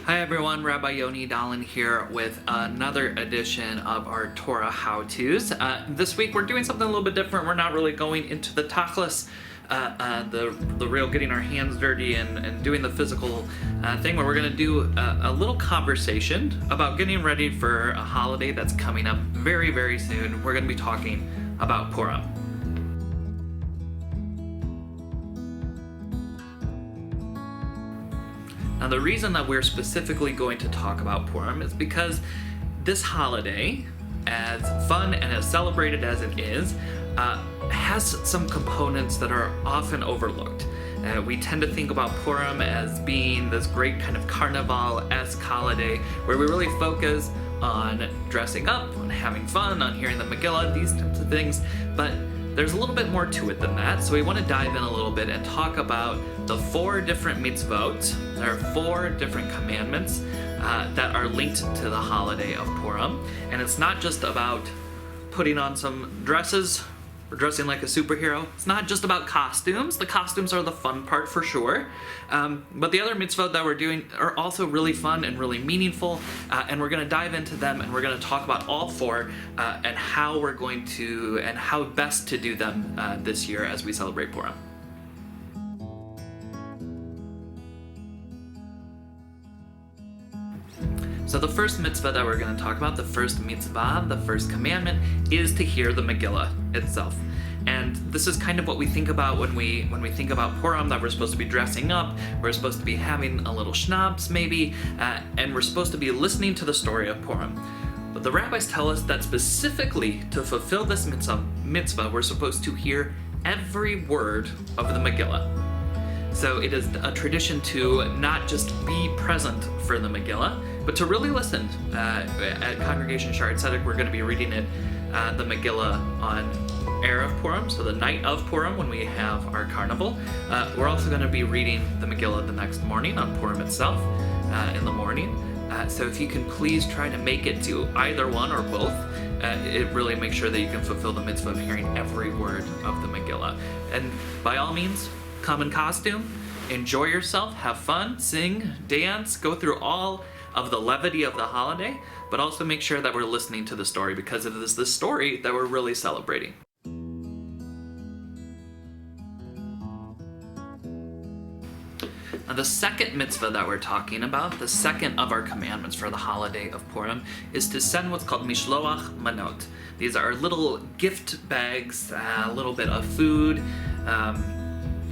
Hi everyone, Rabbi Yoni here with another edition of our Torah how-tos. This week we're doing something a little bit different. We're not really going into the tachlis, the real getting our hands dirty and doing the physical thing, where we're going to do a little conversation about getting ready for a holiday that's coming up very, very soon. We're going to be talking about Purim. Now, the reason that we're specifically going to talk about Purim is because this holiday, as fun and as celebrated as it is, has some components that are often overlooked. We tend to think about Purim as being this great kind of carnival-esque holiday where we really focus on dressing up, on having fun, on hearing the Megillah, these types of things, but there's a little bit more to it than that, so we want to dive in a little bit and talk about the 4 different mitzvot. There are 4 different commandments that are linked to the holiday of Purim, and it's not just about putting on some dresses or dressing like a superhero. It's not just about costumes. The costumes are the fun part for sure, but the other mitzvot that we're doing are also really fun and really meaningful, and we're going to dive into them, and we're going to talk about all 4 and how we're going to and how best to do them this year as we celebrate Purim. So the first mitzvah that we're going to talk about, the first mitzvah, the first commandment, is to hear the Megillah itself. And this is kind of what we think about when we think about Purim, that we're supposed to be dressing up, we're supposed to be having a little schnapps maybe, and we're supposed to be listening to the story of Purim. But the rabbis tell us that specifically to fulfill this mitzvah, we're supposed to hear every word of the Megillah. So it is a tradition to not just be present for the Megillah, but to really listen. At Congregation Shaarei Tzedek, we're going to be reading the Megillah on Erev Purim, so the night of Purim when we have our carnival. We're also going to be reading the Megillah the next morning on Purim itself in the morning. So if you can please try to make it to either one or both, it really makes sure that you can fulfill the mitzvah of hearing every word of the Megillah. And by all means, come in costume, enjoy yourself, have fun, sing, dance, go through all of the levity of the holiday, but also make sure that we're listening to the story, because it is the story that we're really celebrating. Now, the second mitzvah that we're talking about, the second of our commandments for the holiday of Purim, is to send what's called mishloach manot. These are little gift bags, a little bit of food,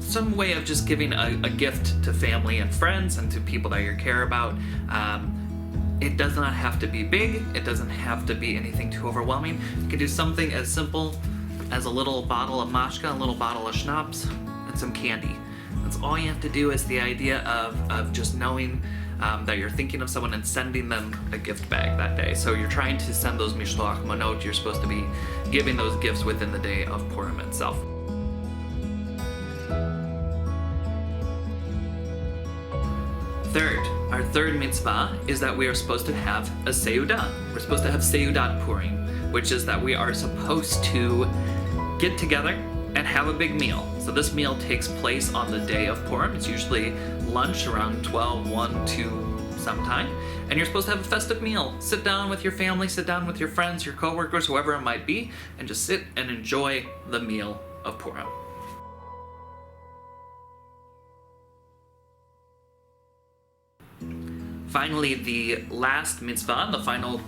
some way of just giving a gift to family and friends and to people that you care about. It does not have to be big. It doesn't have to be anything too overwhelming. You can do something as simple as a little bottle of mashka, a little bottle of schnapps, and some candy. That's all you have to do, is the idea of just knowing that you're thinking of someone and sending them a gift bag that day. So you're trying to send those mishloach manot. You're supposed to be giving those gifts within the day of Purim itself. Our third mitzvah is that we are supposed to have a seudah. We're supposed to have seudat Purim, which is that we are supposed to get together and have a big meal. So this meal takes place on the day of Purim. It's usually lunch around 12, 1, 2 sometime. And you're supposed to have a festive meal. Sit down with your family, sit down with your friends, your coworkers, whoever it might be, and just sit and enjoy the meal of Purim. Finally, the last mitzvah, the final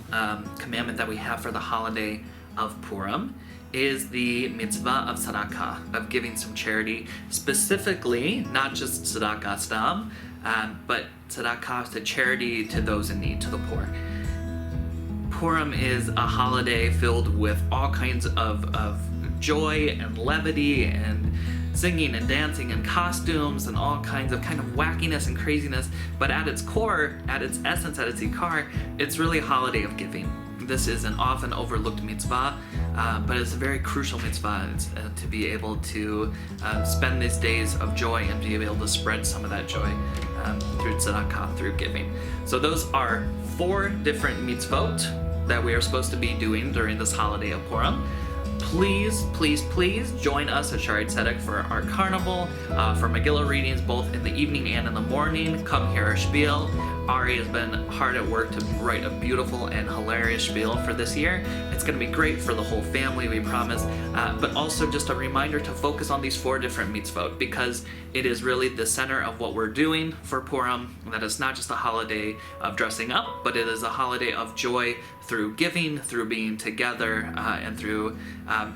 commandment that we have for the holiday of Purim, is the mitzvah of tzedakah, of giving some charity, specifically not just tzedakah stam, but tzedakah, to charity to those in need, to the poor. Purim is a holiday filled with all kinds of joy and levity and singing and dancing and costumes and all kinds of kind of wackiness and craziness, but at its core, at its essence, at its ikar, it's really a holiday of giving. This is an often overlooked mitzvah, but it's a very crucial mitzvah to be able to spend these days of joy and be able to spread some of that joy through tzedakah, through giving. So those are 4 different mitzvot that we are supposed to be doing during this holiday of Purim. Please, please, please join us at Shaarei Tzedek for our carnival, for Megillah readings both in the evening and in the morning. Come hear our spiel. Ari has been hard at work to write a beautiful and hilarious spiel for this year. It's going to be great for the whole family, we promise, but also just a reminder to focus on these 4 different mitzvot, because it is really the center of what we're doing for Purim, that it's not just a holiday of dressing up, but it is a holiday of joy through giving, through being together, and through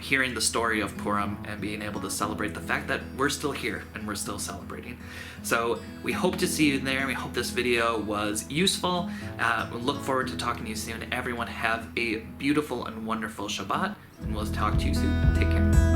hearing the story of Purim and being able to celebrate the fact that we're still here and we're still celebrating. So we hope to see you there. We hope this video was useful. We look forward to talking to you soon. Everyone have a beautiful and wonderful Shabbat, and we'll talk to you soon. Take care.